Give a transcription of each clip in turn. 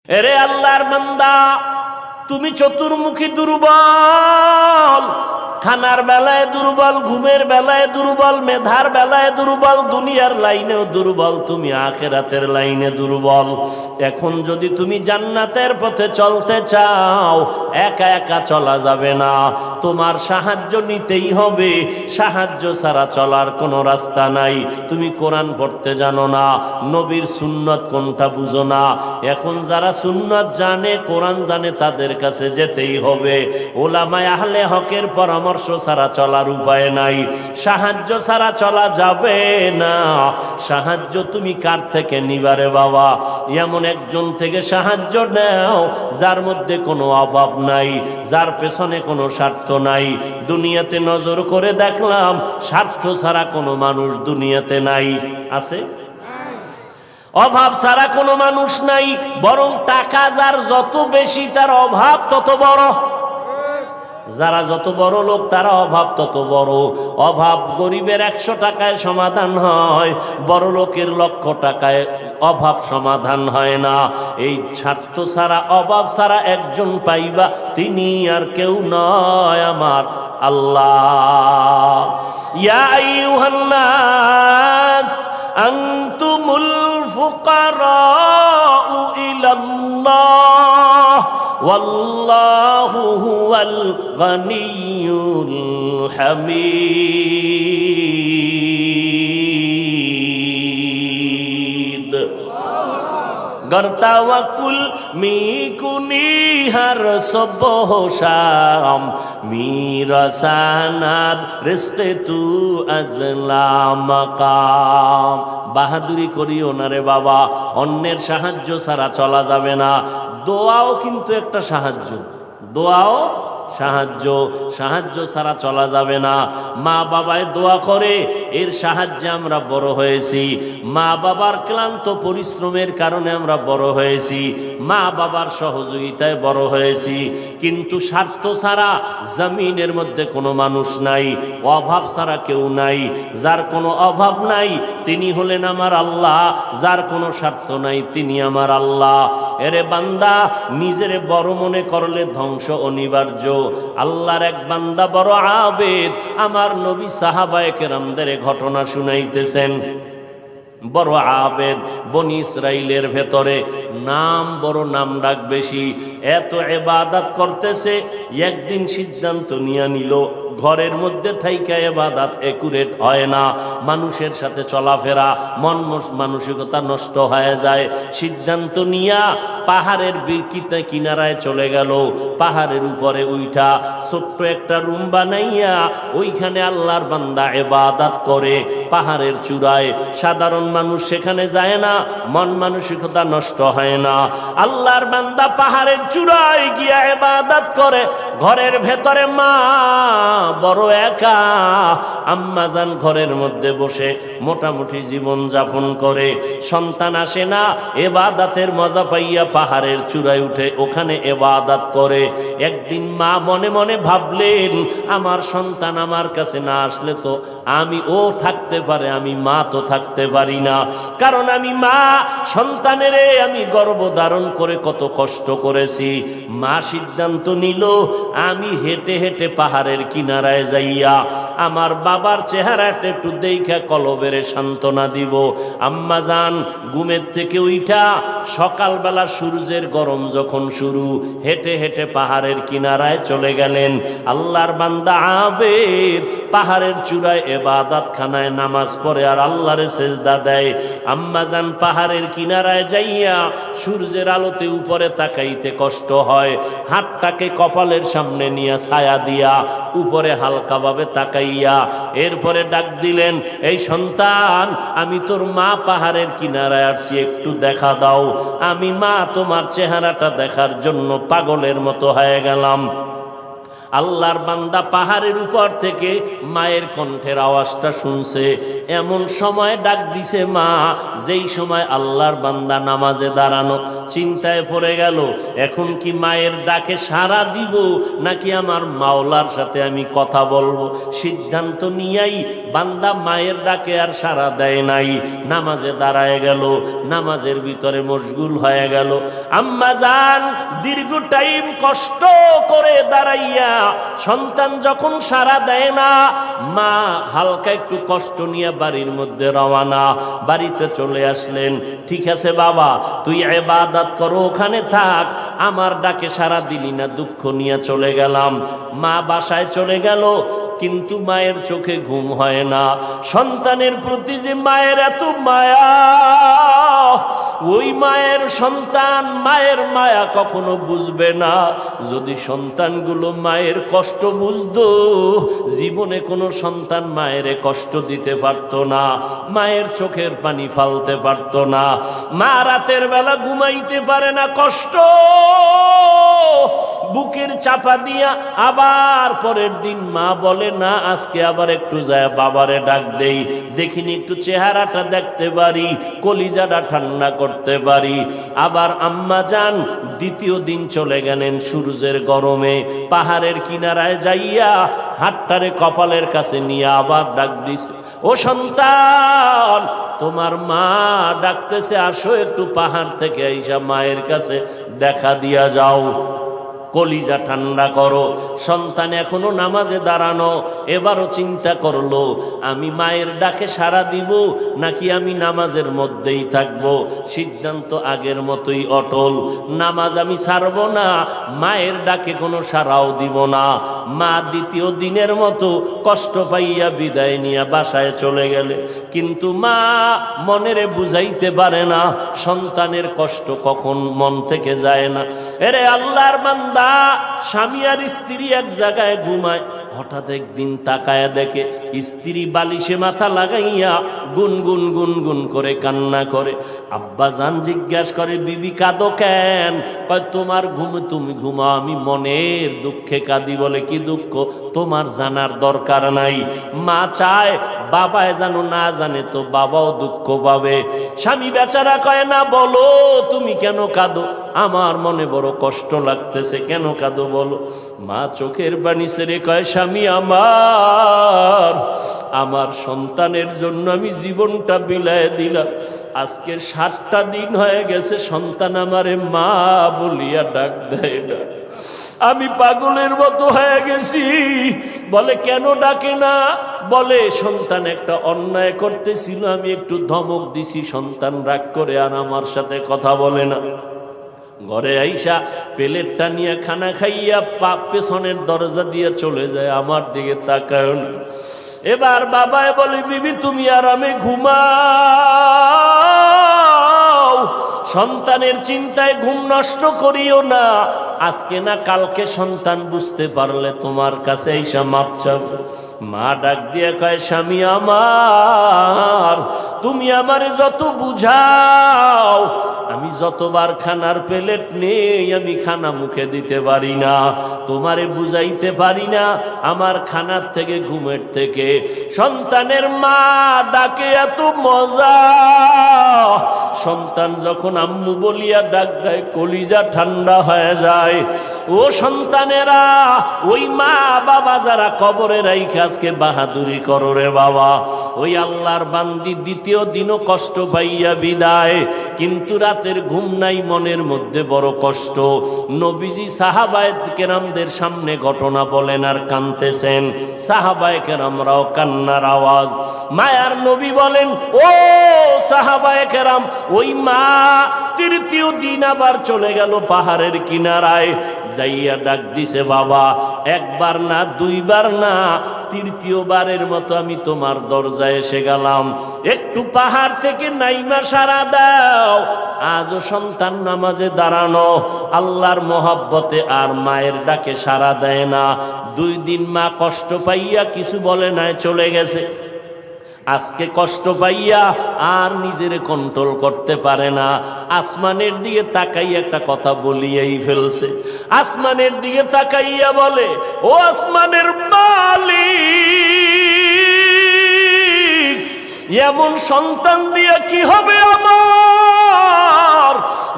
এরে আল্লাহর বান্দা, তুমি চতুর্মুখী দুর্বল, খানার বেলায় দুর্বল, ঘুমের বেলায় দুর্বল, মেধার বেলায় দুর্বল, দুনিয়ার লাইনেও দুর্বল, তুমি আখিরাতের লাইনে দুর্বল। এখন যদি তুমি জান্নাতের পথে চলতে চাও, একা একা চলা যাবে না, তোমার সাহায্য নিতেই হবে। সাহায্য ছাড়া চলার কোনো রাস্তা নাই। তুমি কোরআন পড়তে জানো না, নবীর সুন্নত কোনটা বুঝো না। এখন যারা সুন্নত জানে, কোরআন জানে, তাদের কাছে যেতেই হবে। ওলামায়ে আহলে হকের পরামর্শ ছাড়া চলার উপায় নাই। সাহায্য ছাড়া চলা যাবে না। সাহায্য তুমি কার থেকে নিবারে বাবা? এমন একজন থেকে সাহায্য নাও যার মধ্যে কোনো অভাব নাই, যার পেছনে কোনো স্বার্থ নাই। দুনিয়াতে নজর করে দেখলাম স্বার্থ ছাড়া কোনো মানুষ দুনিয়াতে নাই। আছে? অভাব ছাড়া কোনো মানুষ নাই। বরং টাকা যার যত বেশি, তার অভাব তত বড়। যারা যত বড় লোক, তারা অভাব তত বড়। অভাব গরিবের 100 টাকায় সমাধান হয়, বড় লোকের 1,00,000 টাকায় অভাব সমাধান হয় না। এই স্বার্থ ছাড়া, অভাব ছাড়া একজন পাইবা, তিনি আর কেউ নয়, আমার আল্লাহ। ইয়া আইয়ুহান নাস আনতুমুল ফুকারাউ ইলাল্লাহ ওয়াল্লাহু হুয়াল গনিয়্যুল হামিদ। गर तवक्कुल मी कुनी हर सुबह शाम, मेरा सनद रिज़्क़ तू अज़ला मकाम। বাহাদুরি করিও না রে বাবা, অন্যের সাহায্য ছাড়া চলা যাবে না। দোয়াও কিন্তু একটা সাহায্য, দোয়াও সাহায্য। সাহায্য ছাড়া চলা যাবে না। মা বাবায় দোয়া করে, এর সাহায্যে আমরা বড় হয়েছি। মা বাবার ক্লান্ত পরিশ্রমের কারণে আমরা বড় হয়েছি, মা বাবার সহযোগিতায় বড় হয়েছি। কিন্তু স্বার্থ ছাড়া জমিনের মধ্যে কোনো মানুষ নাই, অভাব ছাড়া কেউ নাই। যার কোনো অভাব নাই তিনি হলেন আমার আল্লাহ, যার কোনো স্বার্থ নাই তিনি আমার আল্লাহ। এরে বান্দা, নিজেরে বড় মনে করলে ধ্বংস অনিবার্য। আল্লাহর এক বান্দা বড় আবেদ, আমার নবী সাহাবায়ে কেরামদের ঘটনা শুনাইতেছেন। বড় আবেদ, বনি ইসরাইলের ভেতরে নাম বড়, নাম ডাক বেশি, এত ইবাদত করতেছে। একদিন সিদ্ধান্ত নিয়ে নিল, ঘরের মধ্যে থাইকা ইবাদত একুরেট হয় না, মানুষের সাথে চলাফেরা, মানসিকতা নষ্ট হয়ে যায়। সিদ্ধান্ত নিয়া পাহাড়ের কিনারায় চলে গেল। পাহাড়ের উপরে উঠা ছোট্ট একটা রুম বানাইয়া ওইখানে আল্লাহর বান্দা ইবাদত করে। পাহাড়ের চূড়ায় সাধারণ মানুষ সেখানে যায় না, মন মানসিকতা নষ্ট হয় না। আল্লাহর বান্দা পাহাড়ের চূড়ায় গিয়া ইবাদত করে। ঘরের ভেতরে মা বড় একা, আম্মা জান ঘরের মধ্যে বসে মোটামুটি জীবন যাপন করে। সন্তান আসে না, ইবাদতের মজা পাইয়া পাহাড়ের চূড়ায় উঠে ওখানে ইবাদত করে। একদিন মা মনে মনে ভাবলেন, আমার সন্তান আমার কাছে না আসলে তো আমি ও থাকতে পারে, আমি মা তো থাকতে পারি না। কারণ আমি মা, সন্তানের আমি গর্ভ ধারণ করে কত কষ্ট করেছি। মা সিদ্ধান্ত নিল, আমি হেঁটে হেঁটে পাহাড়ের কিনারায় যাইয়া আমার বাবার চেহারাটা একটু দেখা কলবেরে সান্ত্বনা দিব। আম্মা জান ঘুমের থেকে উঠা সকালবেলা সূর্যের গরম যখন শুরু, হেঁটে হেঁটে পাহাড়ের কিনারায় চলে গেলেন। আল্লাহর বান্দা আবেদ পাহাড়ের চূড়ায় ইবাদত খানায় নামাজ পড়ে আর আল্লাহরে সেজদা দেয়। আম্মা জান পাহাড়ের কিনারায় যাইয়া সূর্যের আলোতে উপরে তাকাইতে কষ্ট হয়, হাতটাকে কপালের সামনে নিয়ে ছায়া দিয়া উপরে হালকাভাবে তাকাইয়া এরপরে ডাক দিলেন, এই সন্তান, আমি তোর মা পাহাড়ের কিনারায় আসছি, একটু দেখা দাও। আমি মা তোমার চেহারাটা দেখার জন্য পাগলের মতো হয়ে গেলাম। আল্লাহর বান্দা পাহাড়ের উপর থেকে মায়ের কণ্ঠের আওয়াজটা শুনছে। এমন সময় ডাক দিছে মা, যেই সময় আল্লাহর বান্দা নামাজে দাঁড়ানো। চিন্তায় পড়ে গেল, এখন কি মায়ের ডাকে সাড়া দিব নাকি আমার মাওলার সাথে আমি কথা বলবো। সিদ্ধান্ত নিয়েই বান্দা মায়ের ডাকে আর সাড়া দেয় নাই, নামাজে দাঁড়ায় গেল, নামাজের ভিতরে মশগুল হয়ে গেল। আম্মা জান দীর্ঘ টাইম কষ্ট করে দাঁড়াইয়া সন্তান যখন সাড়া দেয় না, মা হালকা একটু কষ্ট নিয়ে বাড়ির মধ্যে রওয়ানা। বাড়িতে চলে আসলেন, ঠিক আছে বাবা তুই ইবাদত করো, ওখানে থাক, আমার ডাকে সাড়া দিলি না, দুঃখ নিয়ে চলে গেলাম। মা বাসায় চলে গেল, কিন্তু মায়ের চোখে ঘুম হয় না। সন্তানের প্রতি যে মায়ের এত মায়া, ওই মায়ের সন্তান মায়ের মায়া কখনো বুঝবে না। যদি সন্তানগুলো মায়ের কষ্ট বুঝতো, জীবনে কোনো সন্তান মায়ের কষ্ট দিতে পারত না, মায়ের চোখের পানি ফালতে পারত না। মা রাতের বেলা ঘুমাইতে পারে না, কষ্ট বুকের চাপা দিয়া। আবার পরের দিন মা বলে না, আজকে আবার একটু যায় বাবারে ডাক দেই, দেখিনি একটু চেহারাটা দেখতে পারি, কলিজাটা ঠান্ডা করতে পারি। আবার আম্মা যান দ্বিতীয় দিন চলে গেলেন সূর্যের গরমে, পাহাড়ের কিনারায় যাইয়া হাতটারে কপালের কাছে নিয়ে আবার ডাক দিছে, ও সন্তান তোমার মা ডাকতেছে, আসো একটু পাহাড় থেকে আইসা মায়ের কাছে দেখা দিয়া যাও, কলিজা ঠান্ডা করো। সন্তান এখনো নামাজে দাঁড়ানো, এবারও চিন্তা করলো আমি মায়ের ডাকে সাড়া দিব নাকি আমি নামাজের মধ্যেই থাকব। সিদ্ধান্ত আগের মতোই অটল, নামাজ আমি ছাড়ব না, মায়ের ডাকে কোনো সাড়াও দিব না। মা দ্বিতীয় দিনের মতো কষ্ট পাইয়া বিদায় নিয়ে বাসায় চলে গেলে, কিন্তু মা মনেরে বুঝাইতে পারে না সন্তানের কষ্ট কখন মন থেকে যায় না। এরে আল্লাহর বান্দা, স্বামী আর স্ত্রী এক জায়গায় ঘুমায়, হঠাৎ একদিন তাকায় দেখে স্ত্রী বালিশে মাথা লাগাইয়া গুনগুন গুনগুন করে কান্না করে। আব্বা জান জিজ্ঞাসা করে, বিবি কাঁদো কেন? কয় তোমার ঘুম তুমি ঘুমাও, আমি মনের দুঃখে কাঁদি। বলে কি দুঃখ? তোমার জানার দরকার নাই। মা চায় বাবায় জানো, না জানে তো বাবাও দুঃখ পাবে। স্বামী বেচারা কয় না, বলো তুমি কেন কাঁদো? আমার মনে বড় কষ্ট লাগতেছে। কেন কাঁদো বলো? মা চোখের পানি ছেড়ে কয়, স্বামী আমার সন্তানের জন্য আমি জীবনটা বিলায় দিলাম। আজকে 7টা দিন হয়ে গেছে সন্তান আমারে মা বলিয়া ডাক দেয় না। আমি পাগলের মতো হয়ে গেছি। বলে কেন ডাকে না? বলে সন্তান একটা অন্যায় করতেছিল, আমি একটু ধমক দিছি, সন্তান রাগ করে আর আমার সাথে কথা বলে না। ঘরে আইসা প্লেটটা নিয়ে খানা খাইয়া পেছনের দরজা দিয়ে চলে যায়, আমার দিকে তাকায় না। এবার বাবায় বলে, বিবি তুমি আরামে ঘুমাও, সন্তানের চিন্তায় ঘুম নষ্ট করিও না। আজকে না কালকে সন্তান বুঝতে পারলে তোমার কাছে আইসা মাপ চাবে। মা ডাক দিয়ে কয়, স্বামী আমার, তুমি আমারে যত বুঝাও, আমি যতবার খানার প্লেট নেই আমি খানা মুখে দিতে পারি না, তোমারে বুঝাইতে পারি না। আমার খানার থেকে ঘুমের থেকে সন্তানের মা ডাকে এত মজা। সন্তান যখন আম্মু বলিয়া ডাক দেয়, কলিজা ঠান্ডা হয়ে যায়। ও সন্তানেরা, ওই মা বাবা যারা কবরে রাইখা আজকে বাহাদুরি করো রে বাবা, ওই আল্লাহর বান্দি দ্বিতীয় দিনও কষ্ট পাইয়া বিদায়, কিন্তু রাতের ঘুম নাই, মনের মধ্যে বড় কষ্ট। নবীজি সাহাবায়ে কেরামদের সামনে ঘটনা বলেন আর কাঁদতেছেন। সাহাবায়ে কেরামরাও কান্নার আওয়াজ। মায়ার নবী বলেন, ও সাহাবায়ে কেরাম, ওই মা তৃতীয় দিন আবার চলে গেল পাহাড়ের কিনারায়, যাইয়া ডাক দিছে, বাবা একবার না দুইবার না, তৃতীয়বারের মতো আমি তোমার দরজায় এসে গেলাম, একটু পাহাড় থেকে নাইমা সারা দাও। আজও সন্তান নামাজে দাঁড়ানো, আল্লাহর মহব্বতে আর মায়ের ডাকে সারা দেয় না। 2 দিন মা কষ্ট পাইয়া কিছু বলে নাই, চলে গেছে। আজকে কষ্ট পাইয়া আর নিজের কন্ট্রোল করতে পারে না। আসমানের দিকে তাকাইয়া একটা কথা বলিয়াই ফেলছে। আসমানের দিকে তাকাইয়া বলে, ও আসমানের মালিক, এমন সন্তান দিয়ে কি হবে আমার,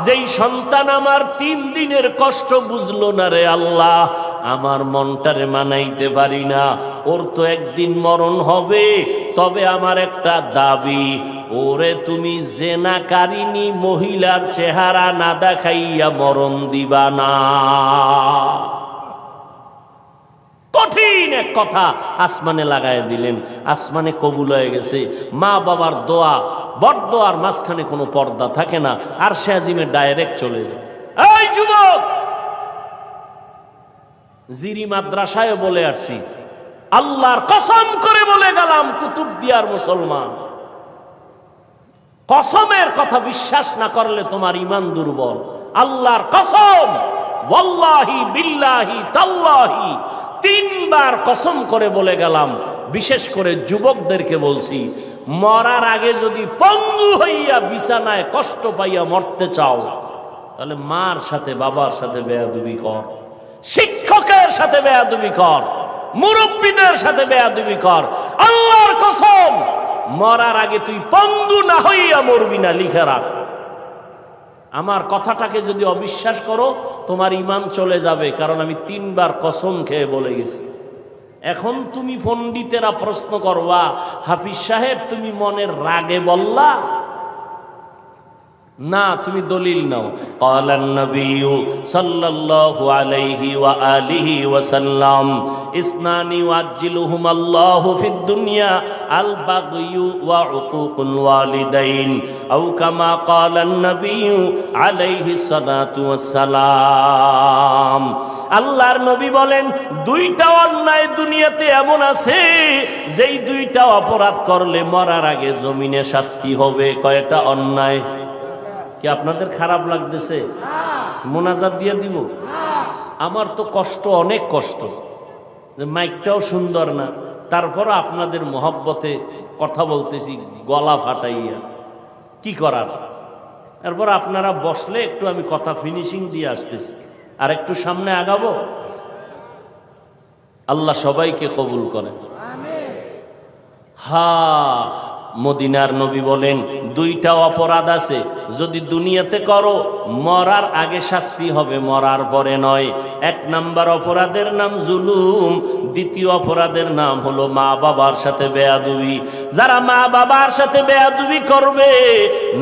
যেই সন্তান আমার 3 দিনের কষ্ট বুঝলো না রে আল্লাহ, আমার মনটারে মানাইতে পারি না। ওর তো একদিন মরণ হবে, তবে আমার একটা দাবি, ওরে তুমি জেনাকারিনী মহিলার চেহারা না দেখাইয়া মরণ দিবা না। কঠিন এক কথা আসমানে লাগায় দিলেন, আসমানে কবুল হয়ে গেছে। মা বাবার দোয়া, বরদোয়ার মাঝখানে কোনো পর্দা থাকে না, আর সে আজিমে ডাইরেক্ট চলে যায়। এই যুবক, জিরি মাদ্রাসায় বলে আসছি, আল্লাহর কসম করে বলে গেলাম, কুতুবদিয়ার মুসলমান, কসমের কথা বিশ্বাস না করলে তোমার ঈমান দুর্বল। আল্লাহর কসম, ওয়াল্লাহি বিল্লাহি তাল্লাহি, 3 বার কসম করে বলে গেলাম। বিশেষ করে যুবকদেরকে বলছি, মরার আগে যদি পঙ্গু হইয়া বিছানায় কষ্ট পাইয়া মরতে চাও, তাহলে মার সাথে বাবার সাথে বেয়াদবি কর, শিক্ষকের সাথে বেয়াদবি কর, মুরব্বীদের সাথে বেয়াদবি কর। আল্লাহর কসম, মরার আগে তুই পঙ্গু না হইয়া মরবি না, লিখে রাখ। আমার কথাটাকে যদি অবিশ্বাস করো, তোমার ঈমান চলে যাবে, কারণ আমি 3 বার কসম খেয়ে বলে গেছি। এখন তুমি পণ্ডিতেরা প্রশ্ন করবা, হাফিজ সাহেব তুমি মনের রাগে বললা না, তুমি দলিল নাও। ক্বালান নবিয়্যু সাল্লাল্লাহু আলাইহি ওয়া আলিহি ওয়া সাল্লাম, ইসনানি ওয়াজ্জিলুহুম আল্লাহু ফিদ দুনিয়া আল বাগয়ু ওয়া উকুকুল ওয়ালিদাইন, আও কামা ক্বালান নবিয়্যু আলাইহি সালাতু ওয়াস সালাম। আল্লাহর নবী বলেন, 2টা অন্যায় দুনিয়াতে এমন আছে, যেই 2টা অপরাধ করলে মরার আগে জমিনে শাস্তি হবে। কয়টা অন্যায়? কি আপনাদের খারাপ লাগতেছে? মোনাজাত দিয়ে দিব? আমার তো কষ্ট, অনেক কষ্ট, মাইকটাও সুন্দর না, তারপর আপনাদের মহব্বতে কথা বলতেছি গলা ফাটাইয়া, কি করার। তারপর আপনারা বসলে একটু আমি কথা ফিনিশিং দিয়ে আসতেছি, আর একটু সামনে আগাবো। আল্লাহ সবাইকে কবুল করেন। মদিনার নবী বলেন, 2টা অপরাধ আছে, যদি দুনিয়াতে করো মরার আগে শাস্তি হবে, মরার পরে নয়। 1 নাম্বার অপরাধের নাম জুলুম, 2য় অপরাধের নাম হলো মা বাবার সাথে বেয়াদবি। যারা মা বাবার সাথে বেয়াদবি করবে,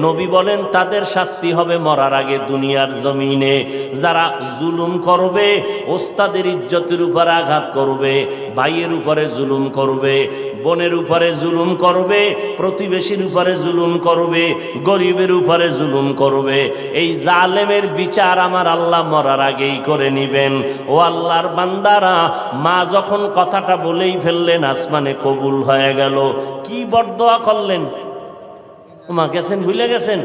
নবী বলেন তাদের শাস্তি হবে মরার আগে দুনিয়ার জমিনে। যারা জুলুম করবে, ওস্তাদের ইজ্জতের উপর আঘাত করবে, ভাইয়ের উপরে জুলুম করবে, বোনের উপরে জুলুম করবে, প্রতিবেশীর উপরে জুলুম করবে, গরিবের উপরে জুলুম করবে, এই জালেমের বিচার আমার আল্লাহ মরার আগেই করে নিবেন। ও আল্লাহর বান্দারা, মা যখন কথাটা বলেই ফেললেন, আসমানে কবুল হয়ে গেল। কি বরদোয়া করলেন? মা গেছেন, ভুলে গেছেন?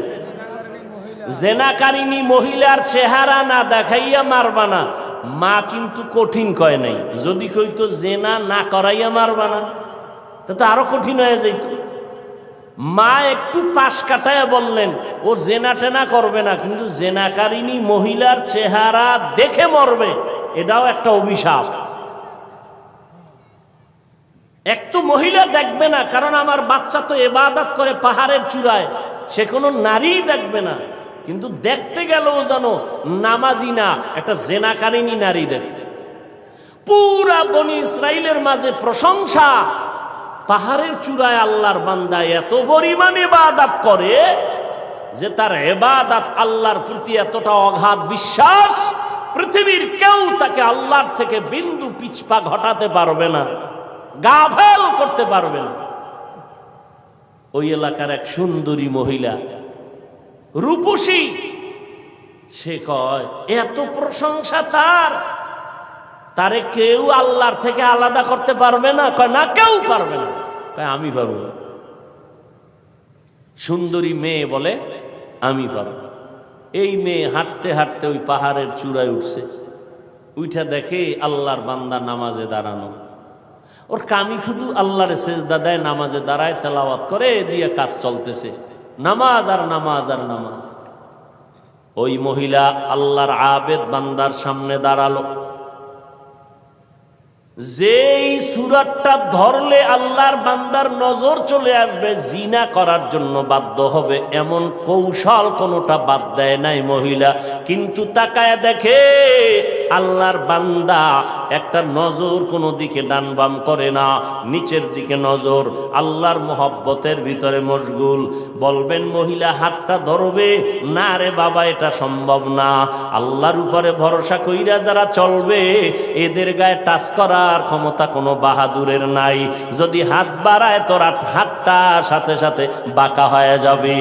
জেনাকারিনী মহিলার চেহারা না দেখাইয়া মারবা না। মা কিন্তু কঠিন কয় নাই, যদি কইতো জেনা না করাইয়া মারবা না, তা আরো কঠিন হয়ে যাইত। মা একটু পাশ কাটায় বললেন, ও জেনা টেনা করবে না, কিন্তু জেনাকারিনী মহিলার চেহারা দেখে মরবে, এটাও একটা অভিশাপ। এক তো মহিলা দেখবে না, কারণ আমার বাচ্চা তো ইবাদত করে পাহাড়ের চূড়ায়, সে কোনো নারী দেখবে না, কিন্তু দেখতে গেলেও যেন নামাজি না, একটা জেনাকারিনী নারী দেখবে। পুরা বনি ইসরাইলের মাঝে প্রশংসা, পাহাড়ের চূড়ায় আল্লাহর বান্দা এত পরিমাণ ইবাদত করে যে তার ইবাদত আল্লাহর প্রতি এতটা অগাধ বিশ্বাস, পৃথিবীর কেউ তাকে আল্লাহর থেকে বিন্দু পিছপা ঘটাতে পারবে না, গাফেল করতে পারবে না। ওই এলাকার এক সুন্দরী মহিলা, রূপসী, সে কয় এত প্রশংসা তারে কেউ আল্লাহর থেকে আলাদা করতে পারবে না। কয় না, কেউ পারবে না। কয় আমি পারবো। সুন্দরী মেয়ে বলে আমি পারবো। এই মেয়ে হাঁটতে হাঁটতে ওই পাহাড়ের চূড়ায় উঠছে, উঠা দেখে আল্লাহর বান্দা নামাজে দাঁড়ানো। ওর কামি শুধু আল্লাহর সেজদা দেয়, নামাজে দাঁড়ায়, তেলাওয়াত করে, দিয়ে কাজ চলতেছে, নামাজ আর নামাজ আর নামাজ। ওই মহিলা আল্লাহর আবেদ বান্দার সামনে দাঁড়ালো, যেই সূরাটা ধরলে আল্লাহর বান্দার নজর চলে আসবে, জিনা করার জন্য বাধ্য হবে, এমন কৌশল কোনোটা বাদ দেয় নাই মহিলা। কিন্তু তাকায় দেখে আল্লাহর বান্দা একটা নজর কোনো দিকে ডান বাম করে না, নিচের দিকে নজর, আল্লাহর মোহব্বতের ভিতরে মশগুল। বলবেন মহিলা হাতটা ধরবে না, রে বাবা এটা সম্ভব না। আল্লাহর উপরে ভরসা কইরা যারা চলবে এদের গায়ে টাচ করার ক্ষমতা কোনো বাহাদুরের নাই। যদি হাত বাড়ায় তোর হাতটা সাথে সাথে বাঁকা হয়ে যাবে।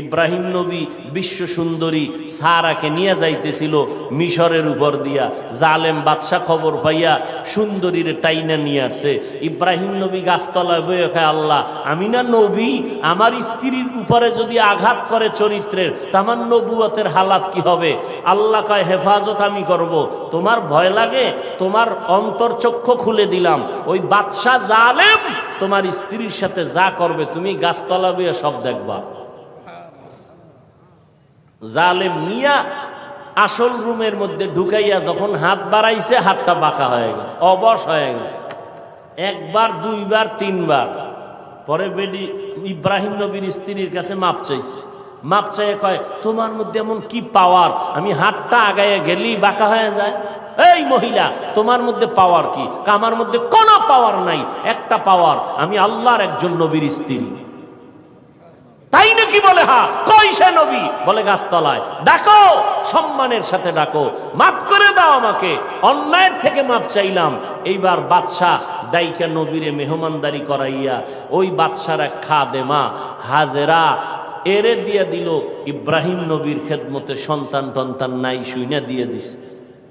ইব্রাহিম নবী বিশ্ব সুন্দরী সারাকে নিয়ে যাইতেছিল মিশরের উপর দিয়া। জালেম বাদশা খবর পাইয়া সুন্দরীর টাইনা নিয়ে আসছে। ইব্রাহিম নবী গাছতলায় বয়ে খায়, আল্লাহ আমি না নবী, আমার স্ত্রীর উপরে যদি আঘাত করে চরিত্রের, তা আমার নবুয়তের হালাত কি হবে? আল্লাহ কয় হেফাজত আমি করব, তোমার ভয় লাগে? তোমার অন্তর্চক্ষু খুলে দিলাম, ওই বাদশা জালেম তোমার স্ত্রীর সাথে যা করবে তুমি গাছতলা বয়ে সব দেখবা। জালেম মিয়া আসল রুমের মধ্যে ঢুকাইয়া যখন হাত বাড়াইছে, হাতটা বাঁকা হয়ে গেছে, অবশ হয়ে গেছে। একবার, দুইবার, তিনবার পরে বেডি ইব্রাহিম নবীর স্ত্রীর কাছে মাপ চাইছে। মাপ চাইয়ে কয়, তোমার মধ্যে এমন কি পাওয়ার, আমি হাতটা আগাইয়া গেলেই বাঁকা হয়ে যায়? এই মহিলা, তোমার মধ্যে পাওয়ার কি? আমার মধ্যে কোনো পাওয়ার নাই, একটা পাওয়ার, আমি আল্লাহর একজন নবীর স্ত্রী। তাই নাকি? বলে হা। কই সে নবী? বলে গাছতলায়। ডাকো, সম্মানের সাথে ডাকো, মাফ করে দাও আমাকে, অন্যায়ের থেকে মাপ চাইলাম। এইবার বাদশাহ ডাইকা নবীরে মেহমানদারি করাইয়া ওই বাদশার এক খাদেমা হাজেরা এরে দিয়ে দিল ইব্রাহিম নবীর খেদমতে। সন্তান টন্তান নাই, শুইনা দিয়ে দিছে।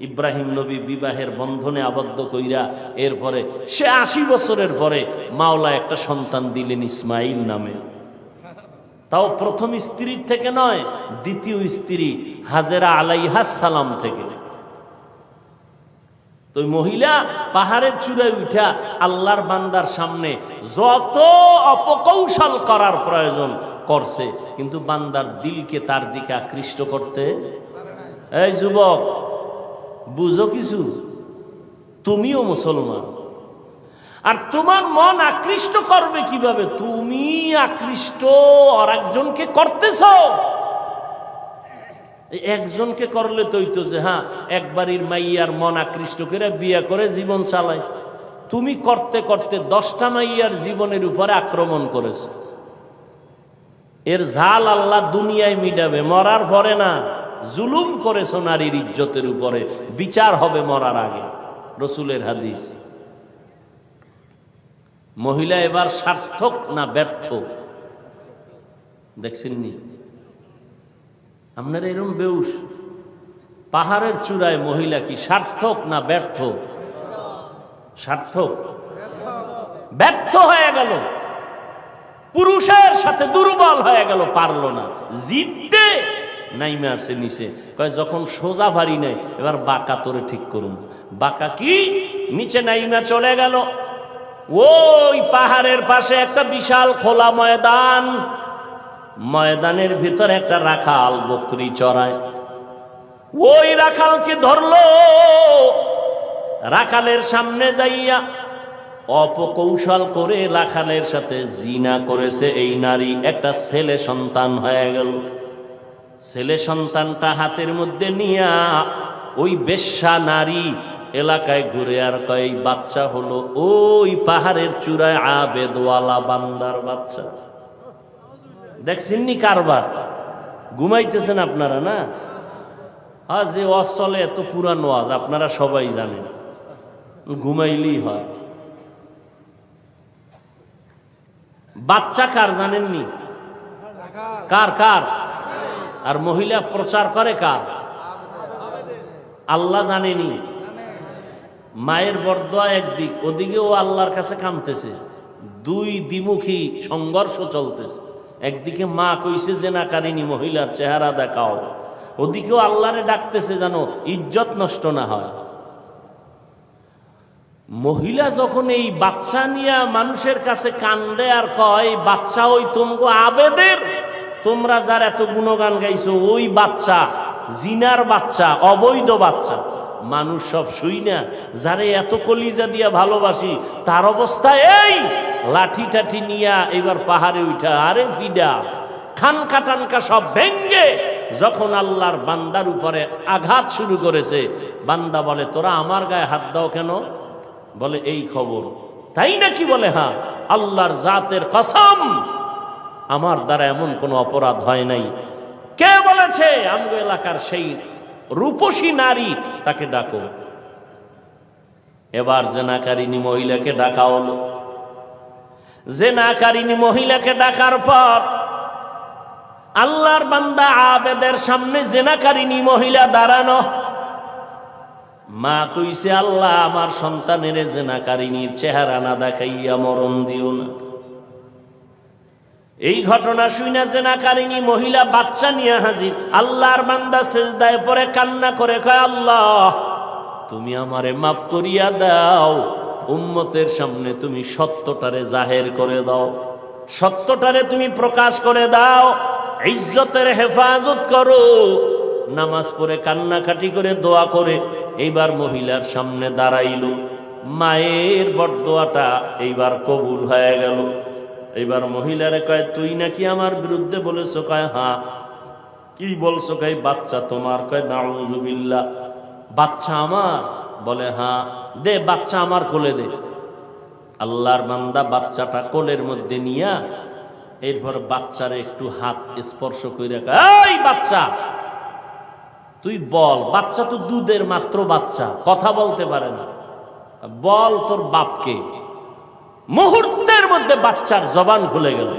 ইব্রাহিম নবী বিবাহের বন্ধনে আবদ্ধ কইরা এরপরে সে 80 বছরের পরে মাওলা একটা সন্তান দিলেন ইসমাইল নামে। তাও প্রথম স্ত্রীর থেকে নয়, দ্বিতীয় স্ত্রী হাজেরা আলাইহাস সালাম থেকে। তো মহিলা পাহাড়ের চূড়ায় উঠা আল্লাহর বান্দার সামনে যত অপকৌশল করার প্রয়োজন করছে, কিন্তু বান্দার দিলকে তার দিকে আকৃষ্ট করতে। এই যুবক, বুঝো কিছু, তুমিও মুসলমান, আর তোমার মন আকৃষ্ট করবে কিভাবে? তুমি আকৃষ্ট আর একজনকে করতেছ। একজনকে করলে তো হইতো যে হ্যাঁ একবারই মাইয়ার মন আকৃষ্ট করে বিয়ে করে জীবন চালায়। তুমি করতে করতে 10টা মাইয়ার জীবনের উপরে আক্রমণ করেছ। এর ঝাল আল্লাহ দুনিয়ায় মিটাবে, মরার পরে না। জুলুম করেছ নারীর ইজ্জতের উপরে, বিচার হবে মরার আগে, রসুলের হাদিস। মহিলা এবার সার্থক না ব্যর্থ দেখছেন নি? আপনারা এরকম বেউস, পাহাড়ের চূড়ায় মহিলা কি সার্থক না ব্যর্থ? সার্থক। ব্যর্থ হয়ে গেল, পুরুষের সাথে দুর্বল হয়ে গেল, পারল না জিততে। নাইমে আসে নিচে, কয় যখন সোজা ভারী নেই, এবার বাঁকা তোরে ঠিক করুন। বাঁকা কি? নিচে নাইমা চলে গেল। ওই পাহাড়ের পাশে একটা বিশাল খোলা ময়দান, ময়দানের ভিতরে একটা রাখাল বকরি চড়ায়। ওই রাখালকে ধরলো, রাখালের সামনে যাইয়া অপকৌশল করে রাখালের সাথে জিনা করেছে এই নারী। একটা ছেলে সন্তান হয়ে গেল। ছেলে সন্তানটা হাতের মধ্যে নিয়া ওই বেশ্যা নারী এলাকায় ঘুরে আর কয় বাচ্চা হলো ওই পাহাড়ের চূড়ায় আবেদওয়ালা বান্দার বাচ্চা। দেখছেন নি কারবার? ঘুমাইতেছেন আপনারা না? হ্যাঁ, যে ওয়াজ চলে এত পুরানো ওয়াজ আপনারা সবাই জানেন, ঘুমাইলেই হয়। বাচ্চা কার জানেননি? কার কার? আর মহিলা প্রচার করে কার? আল্লাহ জানেনি। মায়ের বরদোয়া একদিক, ওদিকেও আল্লাহর কাছে কাঁদতেছে। দুই দ্বিমুখী সংঘর্ষ চলতেছে। একদিকে মা কইছে যে না কারিনী মহিলার চেহারা দেখাও, ওদিকেও আল্লাহরে ডাকতেছে যেন ইজ্জত নষ্ট না হয়। মহিলা যখন এই বাচ্চা নিয়ে মানুষের কাছে কান্দে আর কয় বাচ্চা ওই তোমগো আবেদের, তোমরা যার এত গুণগান গাইছো ওই বাচ্চা, জিনার বাচ্চা, অবৈধ বাচ্চা। মানুষ সব শুই না, যারে এত কলিজা দিয়া ভালোবাসি তার অবস্থা এই, লাঠি টাঠি নিয়া এবার পাহাড়ে উঠা, আরে ফিডা খানকা টানকা সব ভেঙ্গে যখন আল্লাহর বান্দার উপরে আঘাত শুরু করেছে, বান্দা বলে তোরা আমার গায়ে হাত দাও কেন? বলে এই খবর, তাই নাকি? বলে হ্যাঁ, আল্লাহর জাতের কসম আমার দ্বারা এমন কোনো অপরাধ হয় নাই। কে বলেছে? আমগো এলাকার সেই রূপসী নারী, তাকে ডাকো। এবার জেনাকারিনী মহিলাকে ডাকা হলো। জেনাকারিনী মহিলাকে ডাকার পর আল্লাহর বান্দা আবেদের সামনে জেনাকারিনী মহিলা দাঁড়ানো। মা কইছে আল্লাহ আমার সন্তানের জেনাকারিনীর চেহারা না দেখাইয়া মরণ দিও না। এই ঘটনা শুনে জেনাকারিনী মহিলা বাচ্চা নিয়ে হাজির। আল্লাহর বান্দা সিজদায় পড়ে কান্না করে কয় আল্লাহ তুমি আমারে মাফ করিয়া দাও, উম্মতের সামনে তুমি সত্যটারে জাহের করে দাও, সত্যটারে তুমি প্রকাশ করে দাও, ইজ্জতের হেফাজত করো। নামাজ পড়ে কান্নাকাটি করে দোয়া করে এইবার মহিলার সামনে দাঁড়াইল। মায়ের বরদোয়াটা এইবার কবুল হয়ে গেল। এইবার মহিলারে কয় তুই নাকি আমার বিরুদ্ধে বলেছ? কয় হ্যাঁ। কি বলছো? কয় বাচ্চা তোমার। কয় নাউযুবিল্লাহ, বাচ্চা আমার? বলে হ্যাঁ। দে বাচ্চা আমার কোলে দে। আল্লাহর বান্দা বাচ্চাটা কোলের মধ্যে নিয়া এরপর বাচ্চারে একটু হাত স্পর্শ করে এই বাচ্চা তুই বল। বাচ্চা তো দুধের মাত্র বাচ্চা, কথা বলতে পারে না, বল তোর বাপকে। মুহূর্তের মধ্যে বাচ্চার জবান খুলে গেল।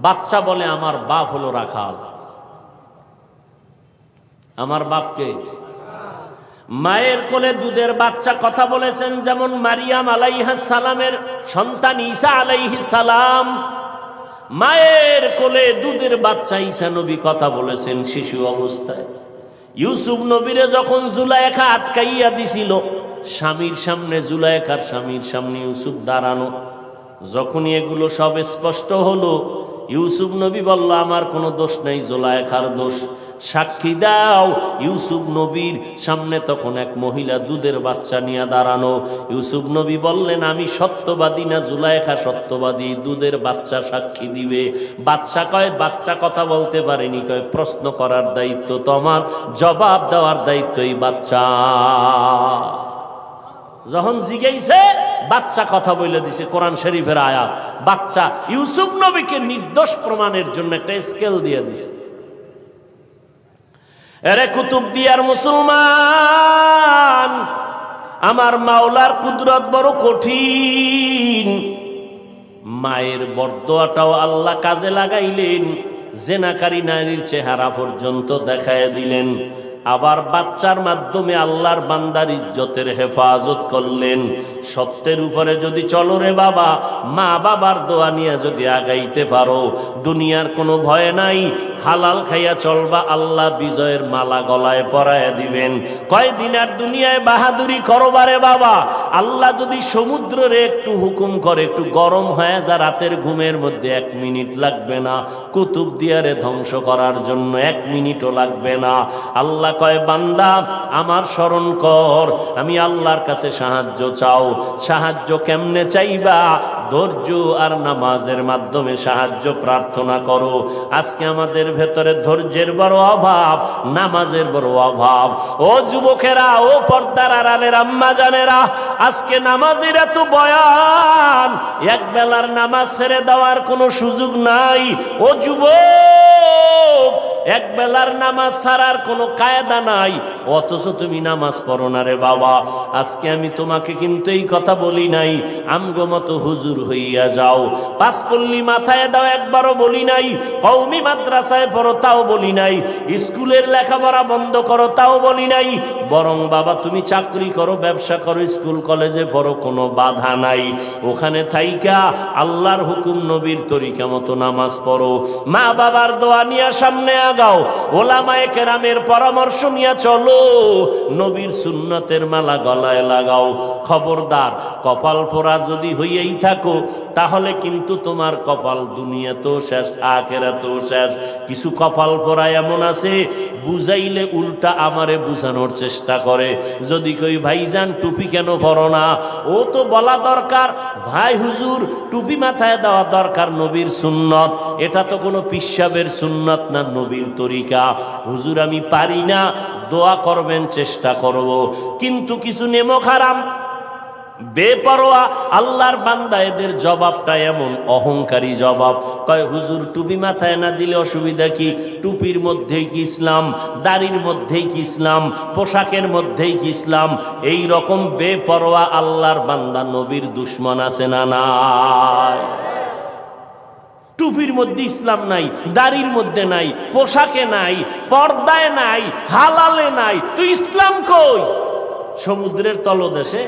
বাচ্চা বলে আমার বাপ হলো রাখাল। আমার বাপকে? মায়ের কোলে দুধের বাচ্চা কথা বলেছেন যেমন মারিয়াম আলাইহিস সালামের সন্তান ঈসা আলাইহিস সালাম। মায়ের কোলে দুধের বাচ্চা ঈসা নবী কথা বলেছেন শিশু অবস্থায়। ইউসুফ নবীরে যখন জুলাইখা আটকাইয়া দিছিল, স্বামীর সামনে জুলাইখার স্বামীর সামনে ইউসুফ দাঁড়ানো। যখনই এগুলো সব স্পষ্ট হলো, ইউসুফ নবী বলল আমার কোনো দোষ নেই, জুলাইখার দোষ, সাক্ষী দাও। ইউসুফ নবীর সামনে তখন এক মহিলা দুধের বাচ্চা নিয়ে দাঁড়ানো। ইউসুফ নবী বললেন আমি সত্যবাদী না জুলাইখা সত্যবাদী? দুধের বাচ্চা সাক্ষী দিবে। বাচ্চা কয় বাচ্চা কথা বলতে পারেনি। কয় প্রশ্ন করার দায়িত্ব তোমার, জবাব দেওয়ার দায়িত্ব এই বাচ্চা। যখন জিজ্ঞাসা বাচ্চা কথা বলে দিছে, কোরআন শরীফের আয়াত। বাচ্চা ইউসুফ নবীকে নির্দোষ প্রমাণের জন্য একটা স্কেল দিয়ে দিছে। এরে কুতুবদিয়ার মুসলমান, আমার মাওলার কুদরত বড় কঠিন। মায়ের বরদোয়াটাও আল্লাহ কাজে লাগাইলেন, জেনাকারী নারীর চেহারা পর্যন্ত দেখায় দিলেন। আবার বাচ্চার মাধ্যমে আল্লাহর বান্দার ইজ্জতের হেফাজত করলেন। সত্যের উপরে যদি চলো রে বাবা, মা বাবার দোয়া নিয়ে যদি আগাইতে পারো, দুনিয়ার কোনো ভয় নাই। হালাল খাইয়া চলবা, আল্লাহ বিজয়ের মালা গলায় পরায় দিবেন। কয়দিন আর দুনিয়ায় বাহাদুরি করবারে বাবা, আল্লাহ যদি সমুদ্রে একটু হুকুম করে একটু গরম হয়ে যা, রাতের ঘুমের মধ্যে 1 মিনিট লাগবে না। কুতুবদিয়ারে ধ্বংস করার জন্য 1 মিনিটও লাগবে না। আল্লাহ কয় বান্দা আমার স্মরণ কর, আমি আল্লাহর কাছে সাহায্য চাও। সাহায্য কেমনে চাইবা? ধৈর্য আর নামাজের মাধ্যমে সাহায্য প্রার্থনা করো। আজকে আমাদের ভেতরে ধৈর্যের বড় অভাব, নামাজের বড় অভাব। ও যুবকেরা, ও পর্দার আড়ালের আম্মা জানেরা, আজকে নামাজের এত বয়ান, এক বেলার নামাজ ছেড়ে দেওয়ার কোনো সুযোগ নাই। ও যুবক, এক বেলার নামাজ ছাড়ার কোনো কায়দা নাই, অথচ তুমি নামাজ পড়ো না রে বাবা। আজকে আমি তোমাকে কিন্তু এই কথা বলি নাই আমগো মতো হুজুর হইয়া যাও, পাঁচকল্লি মাথায় দাও একবারও বলি নাই, কওমি মাদ্রাসায় পড়ো তাও বলি নাই, স্কুলের লেখাপড়া বন্ধ করো তাও বলি নাই। বরং বাবা তুমি চাকরি করো, ব্যবসা করো, স্কুল কলেজে পড়ো, কোনো বাধা নাই। ওখানে থাইকা আল্লাহর হুকুম নবীর তরিকা মতো নামাজ পড়ো। মা বাবার দোয়া নিয়ে সামনে আগাও, ওলামায়ে কেরামের পরামর্শ নিয়ে চলো, নবীর সুন্নতের মালা গলায় লাগাও। খবরদার, কপাল পোড়া যদি হইয়াই থাকো তাহলে কিন্তু তোমার কপাল দুনিয়াতেও শেষ, আখিরাতেও শেষ। কিছু কপাল পোড়া এমন আছে বুঝাইলে উল্টা আমারে বুঝানোর চেষ্টা করে। যদি কই ভাইজান টুপি কেন পরো না, ও তো বলা দরকার ভাই হুজুর টুপি মাথায় দেওয়া দরকার, নবীর সুন্নত, এটা তো কোনো পিসাবের সুন্নত না, নবীর তরিকা। হুজুর আমি পারি না, দোয়া করবেন, চেষ্টা করব। কিন্তু কিছু নেমক হারাম বেপরোয়া আল্লাহর বান্দা, এদের জবাবটা এমন অহংকারী জবাব। কয় হুজুর টুপি মাথায় না দিলে অসুবিধা কি? টুপির মধ্যেই কি ইসলাম? দাড়ির মধ্যেই কি ইসলাম? পোশাকের মধ্যেই কি ইসলাম? এই রকম বেপরোয়া আল্লাহর বান্দা নবীর দুশ্মন আছে না নাই? টুপির মধ্যে ইসলাম নাই, দাড়ির মধ্যে নাই, পোশাকে নাই, পর্দায় নাই, হালালে নাই, তো ইসলাম কই? সমুদ্রের তলদেশে?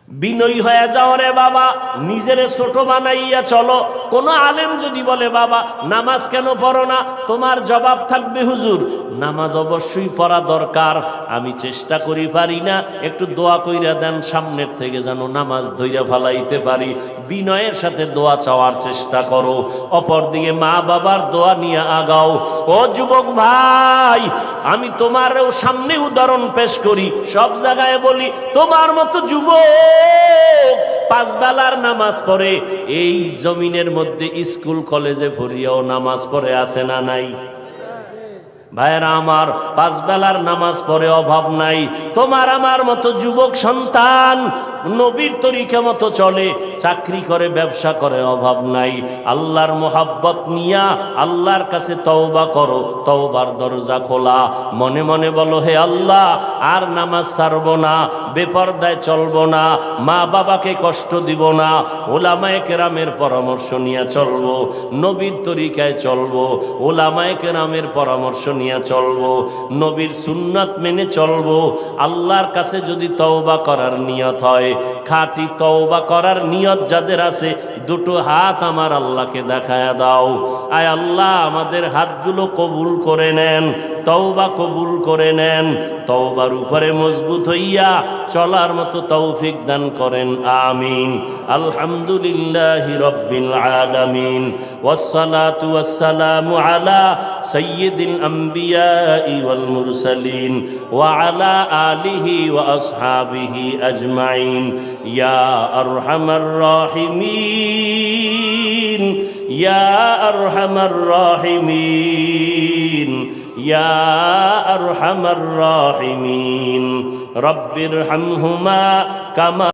বিনয়ী হয়ে যাও রে বাবা, নিজেরে ছোট বানাইয়া চলো। কোন আলেম যদি বলে বাবা নামাজ কেন পড়ো না, তোমার জবাব থাকবে হুজুর নামাজ অবশ্যই পড়া দরকার, আমি চেষ্টা করি পারি না, একটু দোয়া কইরা দেন সামনের থেকে যেন নামাজ ধইরা ফালাইতে পারি। বিনয়ের সাথে দোয়া চাওয়ার চেষ্টা করো, অপরদিকে মা বাবার দোয়া নিয়ে আগাও। ও যুবক ভাই, আমি তোমারও সামনে উদাহরণ পেশ করি, সব জায়গায় বলি তোমার মতো যুবক পাঁচ বেলার নামাজ পড়ে, এই জমিনের মধ্যে স্কুল কলেজে পড়িয়াও নামাজ পড়ে আছে না নাই? ভাইরা আমার, পাঁচ বেলার নামাজ পড়ে অভাব নাই। তোমার আমার মতো যুবক সন্তান নবীর তরিকা মতো চলে, চাকরি করে, ব্যবসা করে, অভাব নাই। আল্লাহর মোহাব্বত নিয়া আল্লাহর কাছে তওবা করো, তওবার দরজা খোলা। মনে মনে বলো হে আল্লাহ আর নামাজ ছাড়বো না, বেপরদায় চলবো না, মা বাবাকে কষ্ট দিব না, ওলামায়ে কেরামের পরামর্শ নিয়ে চলবো, নবীর তরিকায় চলবো, ওলামায়ে কেরামের পরামর্শ নিয়ে চলবো, নবীর সুন্নাত মেনে চলবো। আল্লাহর কাছে যদি তওবা করার নিয়ত হয়, খাঁটি তওবা করার নিয়ত যাদের আছে, দুটো হাত আমার আল্লাহকে দেখায়া দাও। আয় আল্লাহ আমাদের হাতগুলো কবুল করে নেন, তওবা কবুল করে নেন, তওবার উপরে মজবুত হইয়া চলার মতো তৌফিক দান করেন, আমিন। আলহামদুলিল্লাহি রাব্বিল আলামিন, ওয়াসসালাতু ওয়াসসালামু আলা সাইয়্যিদিল আমবিয়াই ওয়াল মুরসালিন ওয়া আলা আলিহি ওয়া আসহাবিহি আজমাইন। ইয়া আরহামার রাহিমিন, ইয়া আরহামার রাহিমিন, ইয়া আরহামার রাহিমিন। রব্বিরহামহুমা কামা